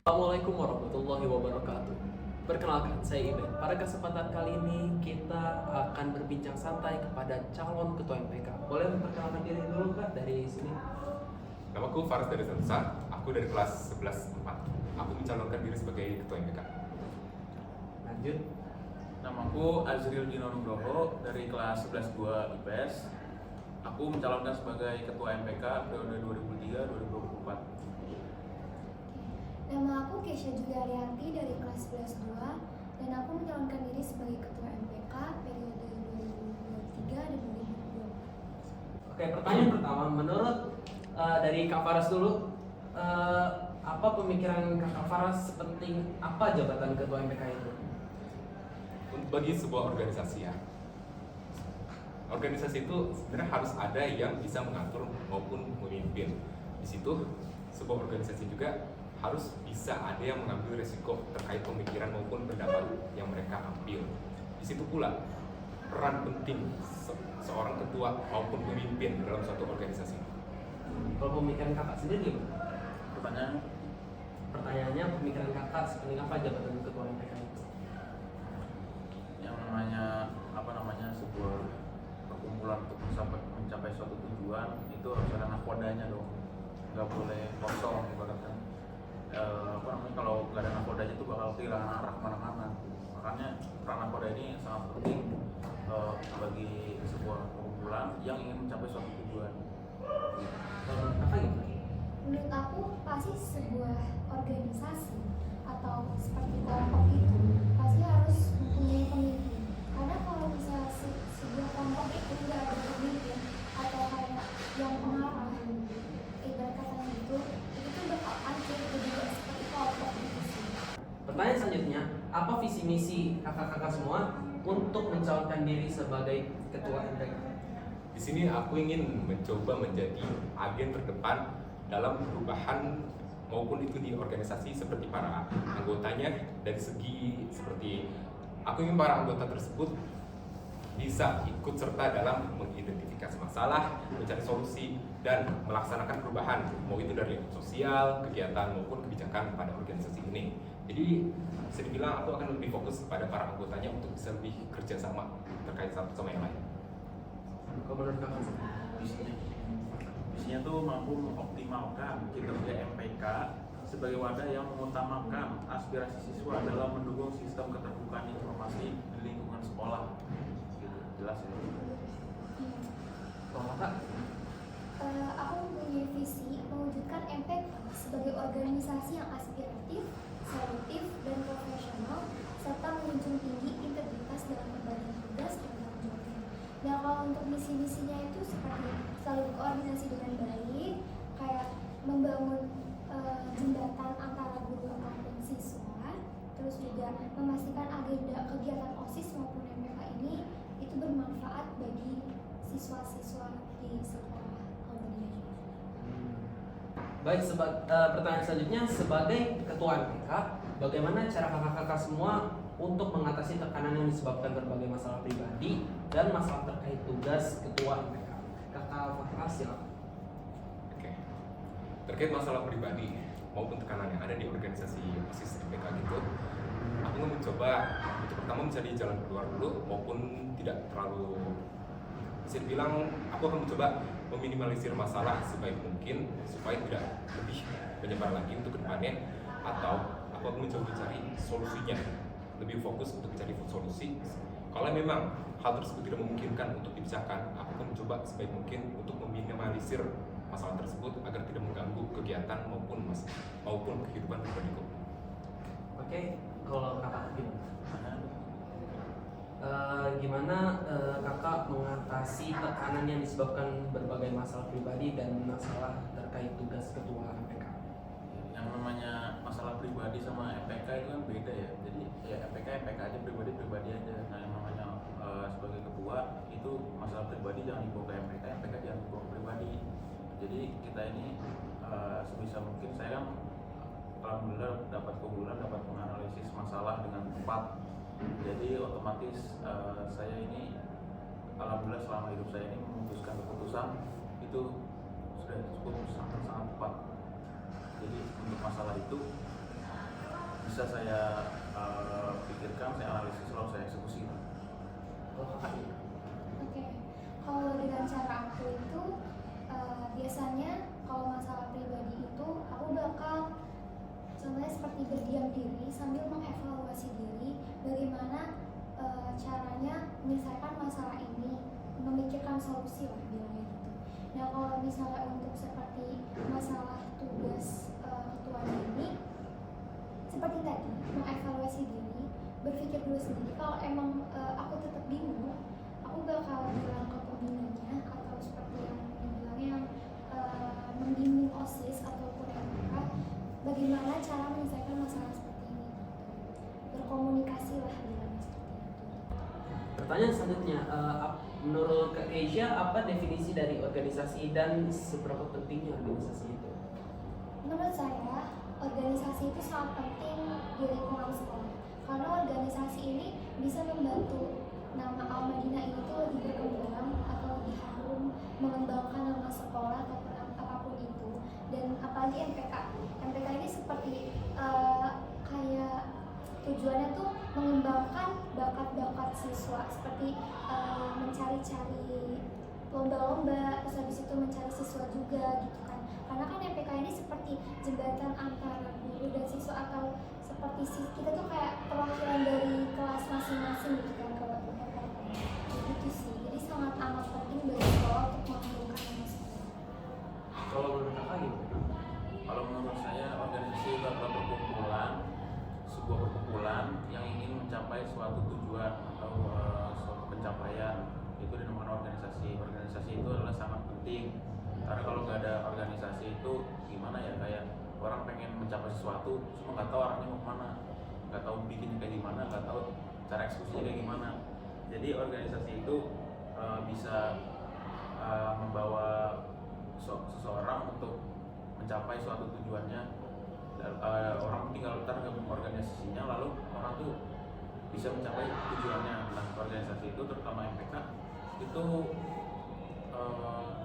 Assalamualaikum warahmatullahi wabarakatuh. Perkenalkan, saya Iben. Pada kesempatan kali ini kita akan berbincang santai kepada calon ketua MPK. Boleh memperkenalkan diri dulu Kak dari sini? Namaku Faris dari Sentosa, aku dari kelas 11-4. Aku mencalonkan diri sebagai ketua MPK. Lanjut. Namaku Azril Dino Nugroho dari kelas 11-2 IPS. Aku mencalonkan sebagai ketua MPK periode 2003-2024. Nama aku Kesha Juliarianti dari kelas 11-2 dan aku mencalonkan diri sebagai ketua MPK periode 2023 dan 2024. Oke, pertanyaan pertama, menurut dari Kak Faras dulu, apa pemikiran Kak Faras sepenting apa jabatan ketua MPK itu? Bagi sebuah organisasi ya, organisasi itu sebenarnya harus ada yang bisa mengatur maupun memimpin. Di situ sebuah organisasi juga harus bisa ada yang mengambil risiko terkait pemikiran maupun pendapat yang mereka ambil. Di situ pula peran penting seorang ketua maupun pemimpin dalam suatu organisasi. Kalau pemikiran Kakak sendiri gimana? Pertanyaannya, pemikiran Kakak sepenting apa jabatan ketua MPK itu? Yang namanya sebuah perkumpulan untuk mencapai suatu tujuan itu harus ada nakodanya dong, nggak boleh kosong ibaratkan. Kalau nggak ada nakodanya itu bakal kehilangan arah kemana-mana. Makanya peran nakoda ini sangat penting bagi sebuah perkumpulan yang ingin mencapai suatu tujuan. Kalau Kakak gimana? Menurut aku pasti sebuah organisasi atau seperti kelompok itu pasti harus mempunyai pemimpin. Karena kalau misalnya sebuah kelompok itu nggak ada pemimpin atau kayak yang pengarah, ibarat katanya itu tuh bakal hancur juga seperti kelompok itu sih. Pertanyaan selanjutnya, apa visi misi kakak-kakak semua untuk mencalonkan diri sebagai ketua MPK? Di sini aku ingin mencoba menjadi agen terdepan dalam perubahan maupun itu di organisasi seperti para anggotanya. Dari segi seperti aku ingin para anggota tersebut bisa ikut serta dalam mengidentifikasi masalah, mencari solusi, dan melaksanakan perubahan, mau itu dari sosial, kegiatan, maupun kebijakan pada organisasi ini. Jadi bisa dibilang aku akan lebih fokus pada para anggotanya untuk bisa lebih kerjasama terkait satu sama yang lain. Kalau menurut kakak Visinya tuh mampu mengoptimalkan kinerja MPK sebagai wadah yang mengutamakan aspirasi siswa dalam mendukung sistem keterbukaan informasi di lingkungan sekolah. Gitu, jelas ya. kalau kakak? Aku mempunyai visi mewujudkan MPK sebagai organisasi yang aspiratif, selektif, dan profesional, serta menjunjung tinggi integritas dalam pembagian tugas dan tanggung jawabnya. Nah, kalau untuk misi-misinya itu seperti selalu berkoordinasi dengan baik, kayak membangun jembatan antara guru maupun siswa, terus juga memastikan agenda kegiatan OSIS maupun MPK ini itu bermanfaat bagi siswa-siswa di sekolah. Baik, pertanyaan selanjutnya, sebagai ketua MPK, bagaimana cara kakak-kakak semua untuk mengatasi tekanan yang disebabkan berbagai masalah pribadi dan masalah terkait tugas ketua MPK? Kakak Faras silakan. Oke. Terkait masalah pribadi maupun tekanan yang ada di organisasi OSIS MPK gitu, aku mencoba untuk pertama mencari jalan keluar dulu, maupun tidak terlalu, bisa dibilang aku akan mencoba meminimalisir masalah sebaik mungkin supaya tidak lebih menyebar lagi untuk kedepannya, atau aku akan mencoba mencari solusinya, lebih fokus untuk mencari solusi. Kalau memang hal tersebut tidak memungkinkan untuk dibicarakan, aku akan mencoba sebaik mungkin untuk meminimalisir masalah tersebut agar tidak mengganggu kegiatan maupun kehidupan pribadiku. Oke, kalau kakak gimana kakak mengatasi tekanan yang disebabkan berbagai masalah pribadi dan masalah terkait tugas ketua MPK? Yang namanya masalah pribadi sama MPK itu kan beda ya. Jadi ya MPK aja, pribadi aja. Nah, yang namanya sebagai ketua itu masalah pribadi jangan dibawa ke MPK jangan dibawa ke pribadi. Jadi kita ini sebisa mungkin, saya kan alhamdulillah dapat keunggulan, dapat menganalisis masalah dengan tepat. Jadi otomatis saya ini alhamdulillah selama hidup saya ini memutuskan keputusan itu sudah cukup sangat tepat. Jadi untuk masalah itu bisa saya pikirkan, saya analisis, lalu saya eksekusi. Kalau kakak nih? Oke, kalau dengan cara aku itu biasanya kalau masalah pribadi itu aku bakal contohnya seperti berdiam diri sambil mengevaluasi diri bagaimana caranya menyelesaikan masalah ini, memikirkan solusi lah bilangnya gitu. Nah kalau misalnya untuk seperti masalah tugas ketuanya ini seperti tadi mengevaluasi diri, berpikir dulu sendiri. Kalau emang aku tetap bingung, aku bakal bilang ke pembinanya atau seperti yang dibilangnya yang membimbing OSIS ataupun MPK bagaimana cara menyelesaikan masalah seperti ini. Berkomunikasi lah bilangnya seperti itu. Pertanyaan selanjutnya, menurut Kak Keisha apa definisi dari organisasi dan seberapa pentingnya organisasi itu? Menurut saya, organisasi itu sangat penting di lingkungan sekolah karena organisasi ini bisa membantu nama Al-Madinah ini tuh lebih berkembang atau lebih harum, mengembangkan nama sekolah ataupun apapun itu. Dan apalagi MPK ini seperti kayak tujuannya tuh mengembangkan bakat-bakat siswa seperti mencari-cari lomba-lomba, terus habis itu mencari siswa juga gitu kan. Karena kan MPK ini seperti jembatan antara guru dan siswa atau seperti kita tuh kayak perwakilan dari kelas masing-masing gitu kan kalau MPK. Gitu sih. Jadi sangat amat penting bagi sekolah untuk mengembangkan nama sekolah. Kalau menurut kakak gimana? Kalau menurut saya organisasi itu adalah sebuah perkumpulan yang ingin mencapai suatu tujuan atau suatu pencapaian, itu dinamakan organisasi. Organisasi itu adalah sangat penting karena kalau nggak ada organisasi itu gimana ya, kayak orang pengen mencapai sesuatu cuma nggak tahu arahnya mau kemana, nggak tahu bikinnya kayak gimana, nggak tahu cara eksekusinya kayak gimana. Jadi organisasi itu bisa membawa seseorang untuk mencapai suatu tujuannya. Orang tinggal gabung organisasinya, lalu orang tuh bisa mencapai tujuannya. Nah, organisasi itu terutama MPK itu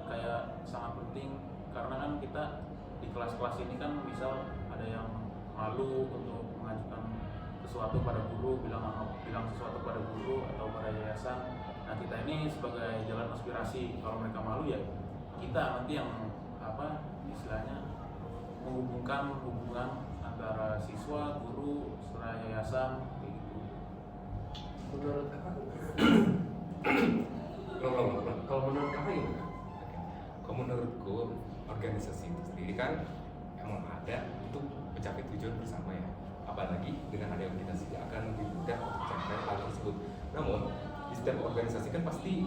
kayak sangat penting karena kan kita di kelas-kelas ini kan misal ada yang malu untuk mengajukan sesuatu pada guru, bilang sesuatu pada guru atau pada yayasan. Nah, kita ini sebagai jalan aspirasi. Kalau mereka malu ya kita nanti yang istilahnya menghubungkan hubungan antara siswa, guru, serta yayasan kayak gitu. Menurut kakak? Belum. Kalau menurut kakak gimana? Kalau menurutku organisasi itu sendiri kan emang ada untuk mencapai tujuan bersama ya. Apalagi dengan ada organisasi akan lebih mudah untuk mencapai hal tersebut. Namun di setiap organisasi kan pasti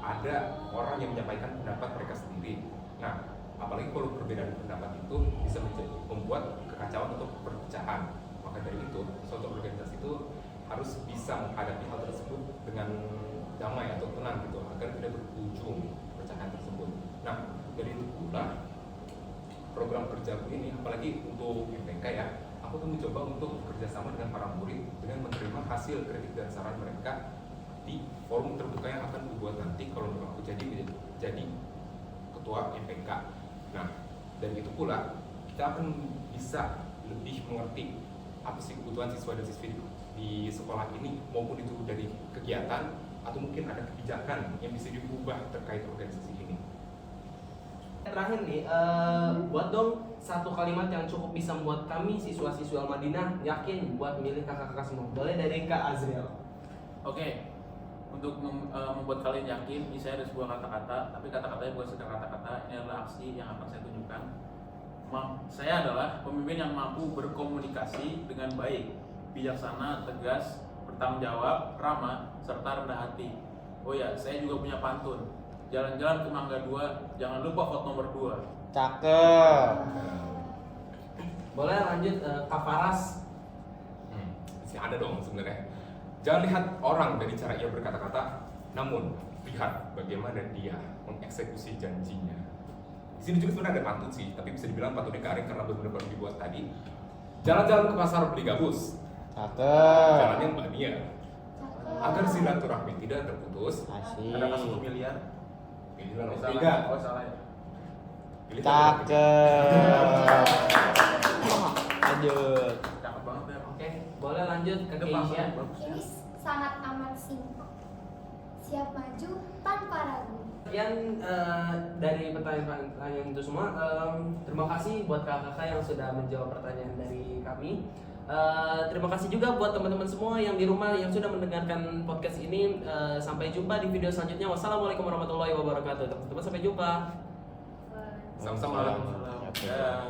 ada orang yang menyampaikan pendapat mereka sendiri. Nah, apalagi kalau perbedaan pendapat itu bisa membuat kekacauan atau perpecahan. Maka dari itu, suatu organisasi itu harus bisa menghadapi hal tersebut dengan damai atau tenang gitu, agar tidak berujung perpecahan tersebut. Nah, dari itu pula program kerjaku ini, apalagi untuk MPK ya, aku tuh mencoba untuk bekerja sama dengan para murid dengan menerima hasil kritik dan saran mereka di forum terbuka yang akan dibuat nanti kalau aku jadi ketua MPK. Nah, dari itu pula kita akan bisa lebih mengerti apa sih kebutuhan siswa dan siswi di sekolah ini, maupun itu dari kegiatan atau mungkin ada kebijakan yang bisa diubah terkait organisasi ini. Terakhir nih, buat dong satu kalimat yang cukup bisa membuat kami siswa-siswi Al-Madinah yakin buat milih kakak-kakak semua. Boleh dari Kak Azriel. Oke. Untuk membuat kalian yakin, ini saya ada sebuah kata-kata, tapi kata-katanya bukan sekedar kata-kata, ini adalah aksi yang akan saya tunjukkan. Saya adalah pemimpin yang mampu berkomunikasi dengan baik, bijaksana, tegas, bertanggung jawab, ramah, serta rendah hati. Oh ya, saya juga punya pantun. Jalan-jalan ke Mangga 2, jangan lupa vote nomor 2. Cakep. Boleh lanjut Kak Faras. Masih ada dong sebenarnya. Jangan lihat orang dari cara ia berkata-kata, namun lihat bagaimana dia mengeksekusi janjinya. Di sini juga sebenarnya ada pantun sih, tapi bisa dibilang pantunnya garing karena benar-benar dibuat tadi. Jalan-jalan ke pasar beli gabus. Cakep. Jalannya Mbak Nia. Agar silaturahmi tidak terputus. Asik. Ada kasih pemilihan. Pilihlah nomor Salah. 3. Oh salah ya. Pilih nomor 3. Cakep. Lanjut. Cakep banget ya. Oke, lanjut ke Keisha. Ini sangat amat simpel. Siap maju tanpa ragu. Sekian dari pertanyaan-pertanyaan itu semua. Terima kasih buat kakak-kakak yang sudah menjawab pertanyaan dari kami. Terima kasih juga buat teman-teman semua yang di rumah yang sudah mendengarkan podcast ini. Sampai jumpa di video selanjutnya. Wassalamualaikum warahmatullahi wabarakatuh. Teman-teman sampai jumpa. Sama-sama. Ya.